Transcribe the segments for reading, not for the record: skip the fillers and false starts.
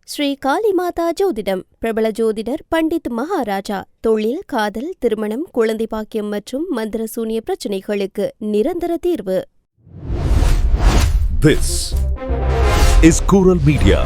ஸ்ரீ காளிமாதா ஜோதிடம் பிரபல ஜோதிடர் பண்டித் மகாராஜா. தொழில், காதல், திருமணம், குழந்தை பாக்கியம் மற்றும் மந்திர சூனிய பிரச்சனைகளுக்கு நிரந்தர தீர்வு. This is Kural Media,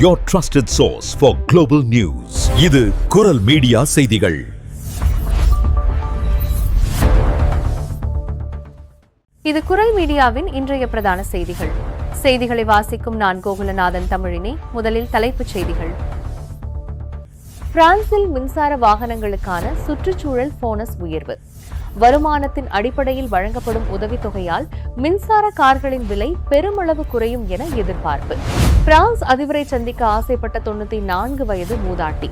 your trusted source for global news. இது குரல் மீடியா செய்திகள். இது குரல் மீடியாவின் இன்றைய பிரதான செய்திகள். செய்திகளை வாசிக்கும் நான் கோகுலநாதன் தமிழினி. முதலில் தலைப்புச் செய்திகள். பிரான்சில் மின்சார வாகனங்களுக்கான சுற்றுச்சூழல் போனஸ் உயர்வு. வருமானத்தின் அடிப்படையில் வழங்கப்படும் உதவித்தொகையால் மின்சார கார்களின் விலை பெருமளவு குறையும் என எதிர்பார்ப்பு. பிரான்ஸ் அதிபரை சந்திக்க ஆசைப்பட்ட 94 வயது மூதாட்டி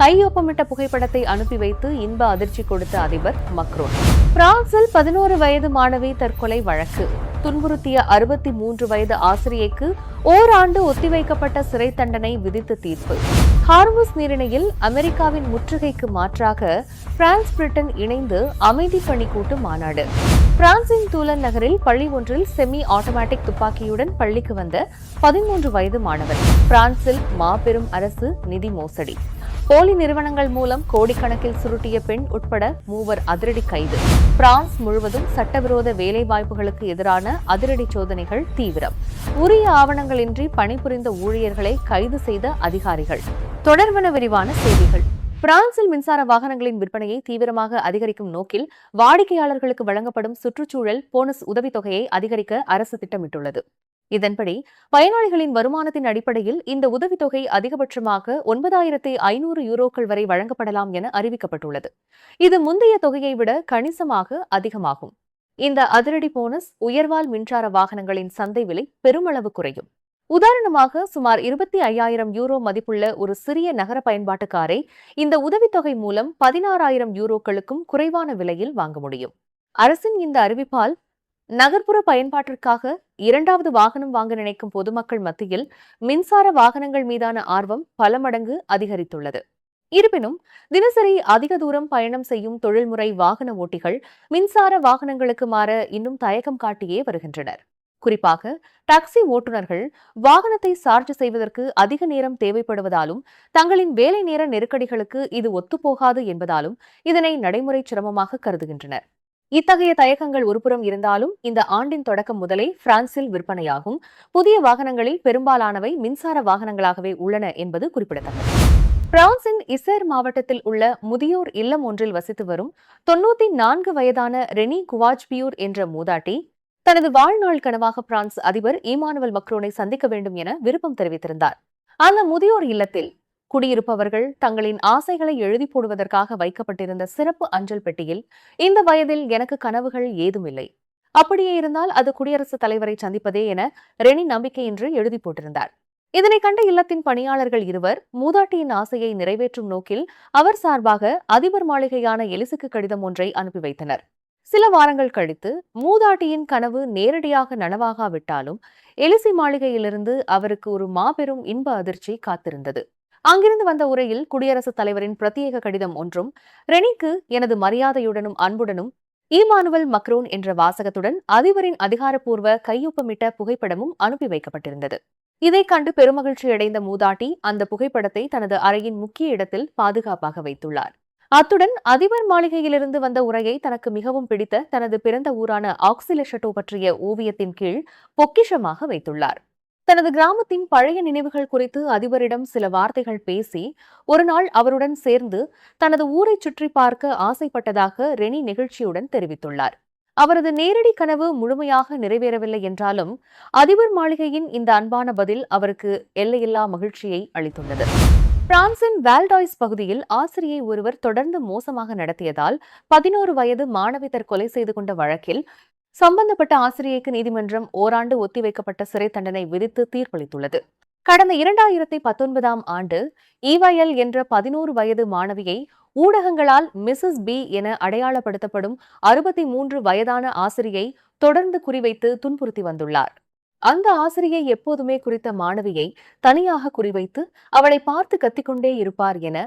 கையொப்பமிட்ட புகைப்படத்தை அனுப்பி வைத்து இன்ப அதிர்ச்சி கொடுத்த அதிபர் மக்ரோன். பிரான்சில் 11 வயது மாணவி தற்கொலை வழக்கு. துன்புறுத்திய 63 வயது ஆசிரியைக்கு ஓராண்டு ஒத்திவைக்கப்பட்ட சிறை தண்டனை விதித்து தீர்ப்பு. ஹார்முஸ் நீரிணையில் அமெரிக்காவின் முற்றுகைக்கு மாற்றாக பிரான்ஸ், பிரிட்டன் இணைந்து அமைதி பணி கூட்டு மாநாடு. பிரான்சின் தூலன் நகரில் பள்ளி ஒன்றில் செமி ஆட்டோமேட்டிக் துப்பாக்கியுடன் பள்ளிக்கு வந்த 13 வயது மாணவர். பிரான்சில் மாபெரும் அரசு நிதி மோசடி. போலி நிறுவனங்கள் மூலம் கோடிக்கணக்கில் சுருட்டிய பெண் உட்பட 3 அதிரடி கைது. பிரான்ஸ் முழுவதும் சட்டவிரோத வேலைவாய்ப்புகளுக்கு எதிரான அதிரடி சோதனைகள் தீவிரம். உரிய ஆவணங்களின்றி பணிபுரிந்த ஊழியர்களை கைது செய்த அதிகாரிகள். தொடர்பான விரிவான செய்திகள். பிரான்சில் மின்சார வாகனங்களின் விற்பனையை தீவிரமாக அதிகரிக்கும் நோக்கில் வாடிக்கையாளர்களுக்கு வழங்கப்படும் சுற்றுச்சூழல் போனஸ் உதவித்தொகையை அதிகரிக்க அரசு திட்டமிட்டுள்ளது. இதன்படி பயனாளிகளின் வருமானத்தின் அடிப்படையில் இந்த உதவித்தொகை அதிகபட்சமாக 9,500 யூரோக்கள் வரை வழங்கப்படலாம் என அறிவிக்கப்பட்டுள்ளது. இது முந்தைய தொகையை விட கணிசமாக அதிகமாகும். இந்த அதிரடி போனஸ் உயர்வால் மின்சார வாகனங்களின் சந்தை விலை பெருமளவு குறையும். உதாரணமாக சுமார் 25,000 யூரோ மதிப்புள்ள ஒரு சிறிய நகர பயன்பாட்டு காரை இந்த உதவித்தொகை மூலம் 16,000 யூரோக்களுக்கும் குறைவான விலையில் வாங்க முடியும். அரசின் இந்த அறிவிப்பால் நகர்ப்புற பயன்பாட்டிற்காக 2வது வாகனம் வாங்க நினைக்கும் பொதுமக்கள் மத்தியில் மின்சார வாகனங்கள் மீதான ஆர்வம் பல மடங்கு அதிகரித்துள்ளது. இருப்பினும் தினசரி அதிக தூரம் பயணம் செய்யும் தொழில்முறை வாகன ஓட்டிகள் மின்சார வாகனங்களுக்கு மாற இன்னும் தயக்கம் காட்டியே வருகின்றனர். குறிப்பாக டாக்ஸி ஓட்டுநர்கள் வாகனத்தை சார்ஜ் செய்வதற்கு அதிக நேரம் தேவைப்படுவதாலும் தங்களின் வேலை நேர நெருக்கடிகளுக்கு இது ஒத்துப்போகாது என்பதாலும் இதனை நடைமுறை சிரமமாக கருதுகின்றனர். இத்தகைய தயக்கங்கள் ஒருபுறம் இருந்தாலும் இந்த ஆண்டின் தொடக்கம் முதலே பிரான்சில் விற்பனையாகும் புதிய வாகனங்களில் பெரும்பாலானவை மின்சார வாகனங்களாகவே உள்ளன என்பது குறிப்பிடத்தக்கது. பிரான்சின் இசேர் மாவட்டத்தில் உள்ள முதியோர் இல்லம் ஒன்றில் வசித்து வரும் 94 வயதான ரெனி குவாஜ்பியூர் என்ற மூதாட்டி தனது வாழ்நாள் கனவாக பிரான்ஸ் அதிபர் இமானுவல் மக்ரோனை சந்திக்க வேண்டும் என விருப்பம் தெரிவித்திருந்தார். அந்த முதியோர் இல்லத்தில் குடியிருப்பவர்கள் தங்களின் ஆசைகளை எழுதி போடுவதற்காக வைக்கப்பட்டிருந்த சிறப்பு அஞ்சல் பெட்டியில் இந்த வயதில் எனக்கு கனவுகள் ஏதுமில்லை, அப்படியே இருந்தால் அது குடியரசுத் தலைவரை சந்திப்பதே என ரெனி நம்பிக்கையின்றி எழுதி போட்டிருந்தார். இதனை கண்ட இல்லத்தின் பணியாளர்கள் இருவர் மூதாட்டியின் ஆசையை நிறைவேற்றும் நோக்கில் அவர் சார்பாக அதிபர் மாளிகையான எலிசுக்கு கடிதம் ஒன்றை அனுப்பி வைத்தனர். சில வாரங்கள் கழித்து மூதாட்டியின் கனவு நேரடியாக நனவாகாவிட்டாலும் எலிசி மாளிகையிலிருந்து அவருக்கு ஒரு மாபெரும் இன்ப அதிர்ச்சி காத்திருந்தது. அங்கிருந்து வந்த உரையில் குடியரசுத் தலைவரின் பிரத்யேக கடிதம் ஒன்றும் ரெனிக்கு எனது மரியாதையுடனும் அன்புடனும் இமானுவல் மக்ரோன் என்ற வாசகத்துடன் அதிபரின் அதிகாரப்பூர்வ கையொப்பமிட்ட புகைப்படமும் அனுப்பி வைக்கப்பட்டிருந்தது. இதை கண்டு பெருமகிழ்ச்சியடைந்த மூதாட்டி அந்த புகைப்படத்தை தனது அறையின் முக்கிய இடத்தில் பாதுகாப்பாக வைத்துள்ளார். அத்துடன் அதிபர் மாளிகையிலிருந்து வந்த உரையை தனக்கு மிகவும் பிடித்த தனது பிறந்த ஊரான ஆக்சிலெஷட்டோ பற்றிய ஓவியத்தின் கீழ் பொக்கிஷமாக வைத்துள்ளார். தனது கிராமத்தின் பழைய நினைவுகள் குறித்து அதிபரிடம் சில வார்த்தைகள் பேசி ஒருநாள் அவருடன் சேர்ந்து தனது ஊரை சுற்றி பார்க்க ஆசைப்பட்டதாக ரெனி நெகிழ்ச்சியுடன் தெரிவித்துள்ளார். அவரது நேரடி கனவு முழுமையாக நிறைவேறவில்லை என்றாலும் அதிபர் மாளிகையின் இந்த அன்பான பதில் அவருக்கு எல்லையில்லா மகிழ்ச்சியை அளித்துள்ளது. பிரான்சின் வால்டாய்ஸ் பகுதியில் ஆசிரியை ஒருவர் தொடர்ந்து மோசமாக நடத்தியதால் 11 வயது மாணவி தற்கொலை செய்து கொண்ட வழக்கில் சம்பந்தப்பட்ட ஆசிரியைக்கு நீதிமன்றம் ஓராண்டு ஒத்திவைக்கப்பட்ட சிறை தண்டனை விதித்து தீர்ப்பளித்துள்ளது. கடந்த 2019ஆம் ஆண்டு ஈவயல் என்ற 11 வயது மாணவியை ஊடகங்களால் மிஸ்ஸஸ் பி என அடையாளப்படுத்தப்படும் 63 வயதான ஆசிரியை தொடர்ந்து குறிவைத்து துன்புறுத்தி வந்துள்ளார். அந்த ஆசிரியை எப்போதுமே குறித்த மாணவியை தனியாக குறிவைத்து அவளை பார்த்து கத்திக்கொண்டே இருப்பார் என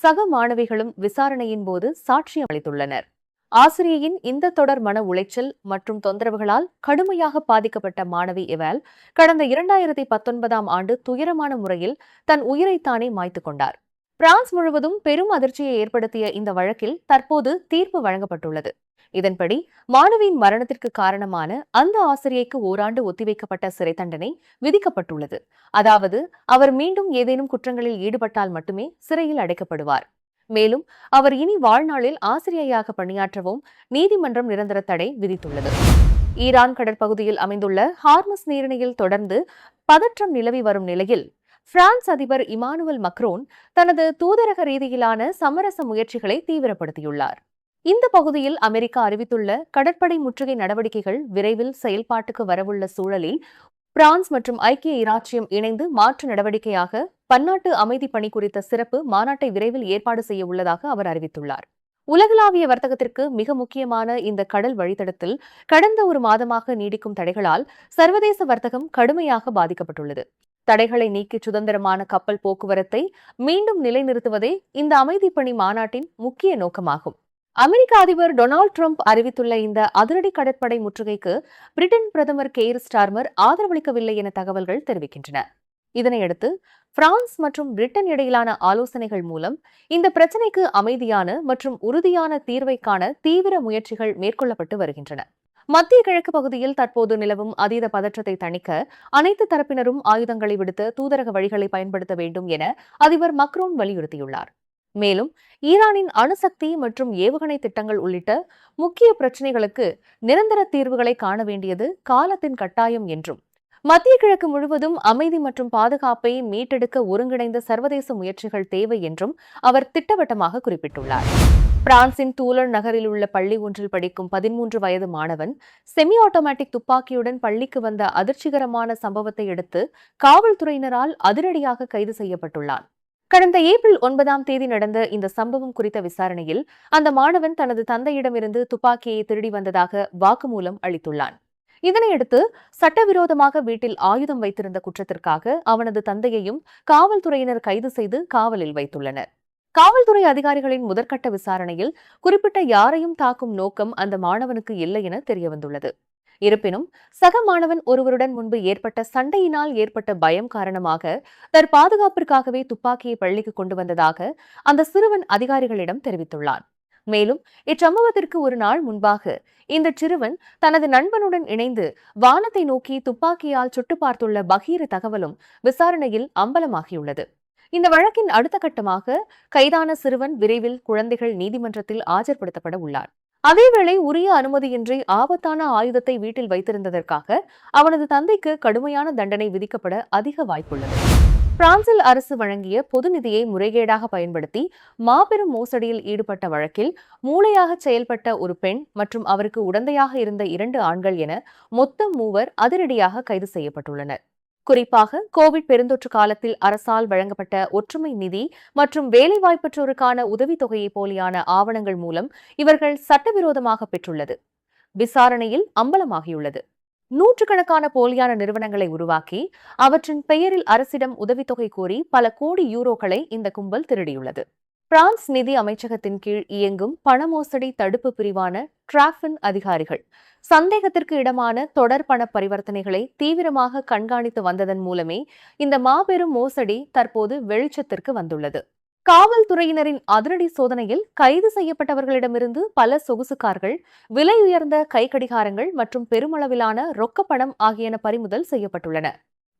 சக மாணவிகளும் விசாரணையின் போது சாட்சியம் அளித்துள்ளனர். ஆசிரியையின் இந்த தொடர் மன உளைச்சல் மற்றும் தொந்தரவுகளால் கடுமையாக பாதிக்கப்பட்ட மாணவி எவால் கடந்த 2019ஆம் ஆண்டு துயரமான முறையில் தன் உயிரைத்தானே மாய்த்துக் கொண்டார். பிரான்ஸ் முழுவதும் பெரும் அதிர்ச்சியை ஏற்படுத்திய இந்த வழக்கில் தற்போது தீர்ப்பு வழங்கப்பட்டுள்ளது. இதன்படி மாணவியின் மரணத்திற்கு காரணமான அந்த ஆசிரியைக்கு ஓராண்டு ஒத்திவைக்கப்பட்ட சிறை தண்டனை விதிக்கப்பட்டுள்ளது. அதாவது அவர் மீண்டும் ஏதேனும் குற்றங்களில் ஈடுபட்டால் மட்டுமே சிறையில் அடைக்கப்படுவார். மேலும் அவர் இனி வாழ்நாளில் ஆசிரியையாக பணியாற்றவும் நீதிமன்றம் நிரந்தர தடை விதித்துள்ளது. ஈரான் கடற்பகுதியில் அமைந்துள்ள ஹார்மஸ் நீரிணையில் தொடர்ந்து பதற்றம் நிலவி வரும் நிலையில் பிரான்ஸ் அதிபர் இமானுவல் மக்ரோன் தனது தூதரக ரீதியிலான சமரச முயற்சிகளை தீவிரப்படுத்தியுள்ளார். இந்த பகுதியில் அமெரிக்கா அறிவித்துள்ள கடற்படை முற்றுகை நடவடிக்கைகள் விரைவில் செயல்பாட்டுக்கு வரவுள்ள சூழலில் பிரான்ஸ் மற்றும் ஐக்கிய இராச்சியம் இணைந்து மாற்று நடவடிக்கையாக பன்னாட்டு அமைதி பணி குறித்த சிறப்பு மாநாட்டை விரைவில் ஏற்பாடு செய்ய உள்ளதாக அவர் அறிவித்துள்ளார். உலகளாவிய வர்த்தகத்திற்கு மிக முக்கியமான இந்த கடல் வழித்தடத்தில் கடந்த ஒரு மாதமாக நீடிக்கும் தடைகளால் சர்வதேச வர்த்தகம் கடுமையாக பாதிக்கப்பட்டுள்ளது. தடைகளை நீக்கி சுதந்திரமான கப்பல் போக்குவரத்தை மீண்டும் நிலைநிறுத்துவதே இந்த அமைதி பணி மாநாட்டின் முக்கிய நோக்கமாகும். அமெரிக்க அதிபர் டொனால்டு டிரம்ப் அறிவித்துள்ள இந்த அதிரடி கடற்படை முற்றுகைக்கு பிரிட்டன் பிரதமர் கெய்ர் ஸ்டார்மர் ஆதரவளிக்கவில்லை என தகவல்கள் தெரிவிக்கின்றன. இதனையடுத்து பிரான்ஸ் மற்றும் பிரிட்டன் இடையிலான ஆலோசனைகள் மூலம் இந்த பிரச்சினைக்கு அமைதியான மற்றும் உறுதியான தீர்வை காண தீவிர முயற்சிகள் மேற்கொள்ளப்பட்டு வருகின்றன. மத்திய கிழக்கு பகுதியில் தற்போது நிலவும் அதீத பதற்றத்தை தணிக்க அனைத்து தரப்பினரும் ஆயுதங்களை விடுத்து தூதரக வழிகளை பயன்படுத்த வேண்டும் என அதிபர் மக்ரோன் வலியுறுத்தியுள்ளார். மேலும் ஈரானின் அணுசக்தி மற்றும் ஏவுகணை திட்டங்கள் உள்ளிட்ட முக்கிய பிரச்சினைகளுக்கு நிரந்தர தீர்வுகளை காண வேண்டியது காலத்தின் கட்டாயம் என்றும் மத்திய கிழக்கு முழுவதும் அமைதி மற்றும் பாதுகாப்பை மீட்டெடுக்க ஒருங்கிணைந்த சர்வதேச முயற்சிகள் தேவை என்றும் அவர் திட்டவட்டமாக குறிப்பிட்டுள்ளார். பிரான்சின் டூலன் நகரில் உள்ள பள்ளி ஒன்றில் படிக்கும் 13 வயது மாணவன் செமி ஆட்டோமேட்டிக் துப்பாக்கியுடன் பள்ளிக்கு வந்த அதிர்ச்சிகரமான சம்பவத்தை அடுத்து காவல்துறையினரால் அதிரடியாக கைது செய்யப்பட்டுள்ளான். கடந்த ஏப்ரல் 9ஆம் தேதி நடந்த இந்த சம்பவம் குறித்த விசாரணையில் அந்த மாணவன் தனது தந்தையிடமிருந்து துப்பாக்கியை திருடி வந்ததாக வாக்குமூலம் அளித்துள்ளான். இதனையடுத்து சட்டவிரோதமாக வீட்டில் ஆயுதம் வைத்திருந்த குற்றத்திற்காக அவனது தந்தையையும் காவல்துறையினர் கைது செய்து காவலில் வைத்துள்ளனர். காவல்துறை அதிகாரிகளின் முதற்கட்ட விசாரணையில் குறிப்பிட்ட யாரையும் தாக்கும் நோக்கம் அந்த மாணவனுக்கு இல்லை என தெரியவந்துள்ளது. இருப்பினும் சக மாணவன் ஒருவருடன் முன்பு ஏற்பட்ட சண்டையினால் ஏற்பட்ட பயம் காரணமாக பாதுகாப்பிற்காகவே துப்பாக்கியை பள்ளிக்கு கொண்டு வந்ததாக அந்த சிறுவன் அதிகாரிகளிடம் தெரிவித்துள்ளான். மேலும் இச்சம்பவத்திற்கு ஒரு நாள் முன்பாக இந்த சிறுவன் தனது நண்பனுடன் இணைந்து வானத்தை நோக்கி துப்பாக்கியால் சுட்டு பார்த்துள்ள பகீர தகவலும் விசாரணையில் அம்பலமாகியுள்ளது. இந்த வழக்கின் அடுத்த கட்டமாக கைதான சிறுவன் விரைவில் குழந்தைகள் நீதிமன்றத்தில் ஆஜர்படுத்தப்பட உள்ளார். அதேவேளை உரிய அனுமதியின்றி ஆபத்தான ஆயுதத்தை வீட்டில் வைத்திருந்ததற்காக அவனது தந்தைக்கு கடுமையான தண்டனை விதிக்கப்பட அதிக வாய்ப்புள்ளது. பிரான்சில் அரசு வழங்கிய பொது நிதியை முறைகேடாக பயன்படுத்தி மாபெரும் மோசடியில் ஈடுபட்ட வழக்கில் மூளையாக செயல்பட்ட ஒரு பெண் மற்றும் அவருக்கு உடந்தையாக இருந்த 2 ஆண்கள் என மொத்தம் 3 அதிரடியாக கைது செய்யப்பட்டுள்ளனர். குறிப்பாக கோவிட் பெருந்தொற்று காலத்தில் அரசால் வழங்கப்பட்ட ஒற்றுமை நிதி மற்றும் வேலைவாய்ப்பற்றோருக்கான உதவித்தொகையை போலியான ஆவணங்கள் மூலம் இவர்கள் சட்டவிரோதமாக பெற்றுள்ளது விசாரணையில் அம்பலமாகியுள்ளது. நூற்றுக்கணக்கான போலியான நிறுவனங்களை உருவாக்கி அவற்றின் பெயரில் அரசிடம் உதவித்தொகை கோரி பல கோடி யூரோக்களை இந்த கும்பல் திருடியுள்ளது. பிரான்ஸ் நிதி அமைச்சகத்தின் கீழ் இயங்கும் பண மோசடி தடுப்பு பிரிவான டிராஃபின் அதிகாரிகள் சந்தேகத்திற்கு இடமான தொடர் பண பரிவர்த்தனைகளை தீவிரமாக கண்காணித்து வந்ததன் மூலமே இந்த மாபெரும் மோசடி தற்போது வெளிச்சத்திற்கு வந்துள்ளது. காவல்துறையினரின் அதிரடி சோதனையில் கைது செய்யப்பட்டவர்களிடமிருந்து பல சொகுசு கார்கள், விலை உயர்ந்த கைக்கடிகாரங்கள் மற்றும் பெருமளவிலான ரொக்கப்பணம் ஆகியன பறிமுதல் செய்யப்பட்டுள்ளன.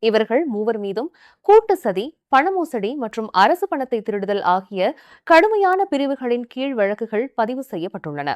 இவர்கள் 3 மீதும் கூட்டு சதி, பண மோசடி மற்றும் அரசு பணத்தை திருடுதல் ஆகிய கடுமையான பிரிவுகளின் கீழ் வழக்குகள் பதிவு செய்யப்பட்டுள்ளன.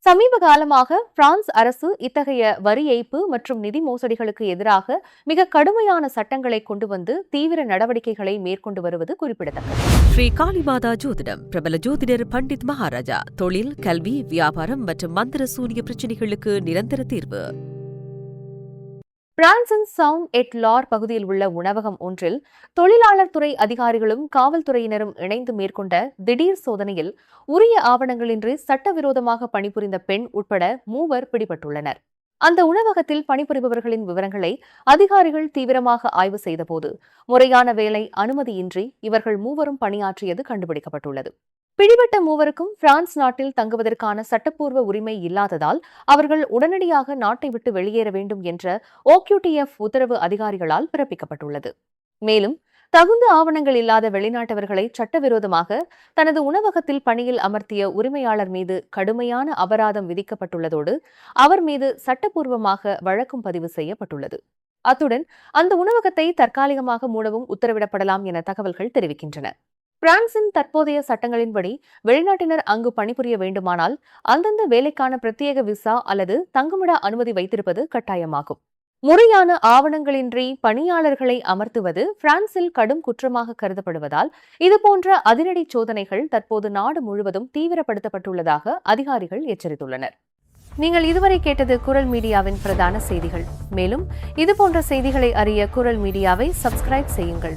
சமீப காலமாக பிரான்ஸ் அரசு இத்தகைய வரி ஏய்ப்பு மற்றும் நிதி மோசடிகளுக்கு எதிராக மிக கடுமையான சட்டங்களை கொண்டு வந்து தீவிர நடவடிக்கைகளை மேற்கொண்டு வருவது குறிப்பிடத்தக்கது. ஸ்ரீ காளிமாதா ஜோதிடம் பிரபல ஜோதிடர் பண்டித் மகாராஜா. தொழில், கல்வி, வியாபாரம் மற்றும் மந்திர சூனிய பிரச்சினைகளுக்கு நிரந்தர தீர்வு. பிரான்சின் சவுண்ட் எட் லார் பகுதியில் உள்ள உணவகம் ஒன்றில் தொழிலாளர் துறை அதிகாரிகளும் காவல்துறையினரும் இணைந்து மேற்கொண்ட திடீர் சோதனையில் உரிய ஆவணங்களின்றி சட்டவிரோதமாக பணிபுரிந்த பெண் உட்பட 3 பிடிபட்டுள்ளனர். அந்த உணவகத்தில் பணிபுரிபவர்களின் விவரங்களை அதிகாரிகள் தீவிரமாக ஆய்வு செய்தபோது முறையான வேலை அனுமதியின்றி இவர்கள் 3 பணியாற்றியது கண்டுபிடிக்கப்பட்டுள்ளது. பிடிபட்ட மூவருக்கும் பிரான்ஸ் நாட்டில் தங்குவதற்கான சட்டப்பூர்வ உரிமை இல்லாததால் அவர்கள் உடனடியாக நாட்டை விட்டு வெளியேற வேண்டும் என்ற OQTF உத்தரவு அதிகாரிகளால் பிறப்பிக்கப்பட்டுள்ளது. மேலும் தகுந்த ஆவணங்கள் இல்லாத வெளிநாட்டவர்களை சட்டவிரோதமாக தனது உணவகத்தில் பணியில் அமர்த்திய உரிமையாளர் மீது கடுமையான அபராதம் விதிக்கப்பட்டுள்ளதோடு அவர் மீது சட்டப்பூர்வமாக வழக்கும் பதிவு செய்யப்பட்டுள்ளது. அத்துடன் அந்த உணவகத்தை தற்காலிகமாக மூடவும் உத்தரவிடப்படலாம் என தகவல்கள் தெரிவிக்கின்றன. பிரான்சின் தற்போதைய சட்டங்களின்படி வெளிநாட்டினர் அங்கு பணிபுரிய வேண்டுமானால் அந்தந்த வேலைக்கான பிரத்யேக விசா அல்லது தங்குமிட அனுமதி வைத்திருப்பது கட்டாயமாகும். முறையான ஆவணங்களின்றி பணியாளர்களை அமர்த்துவது பிரான்சில் கடும் குற்றமாக கருதப்படுவதால் இதுபோன்ற அதிரடி சோதனைகள் தற்போது நாடு முழுவதும் தீவிரப்படுத்தப்பட்டுள்ளதாக அதிகாரிகள் எச்சரித்துள்ளனர். நீங்கள் இதுவரை கேட்டது குரல் மீடியாவின் பிரதான செய்திகள். மேலும் இதுபோன்ற செய்திகளை அறிய குரல் மீடியாவை சப்ஸ்கிரைப் செய்யுங்கள்.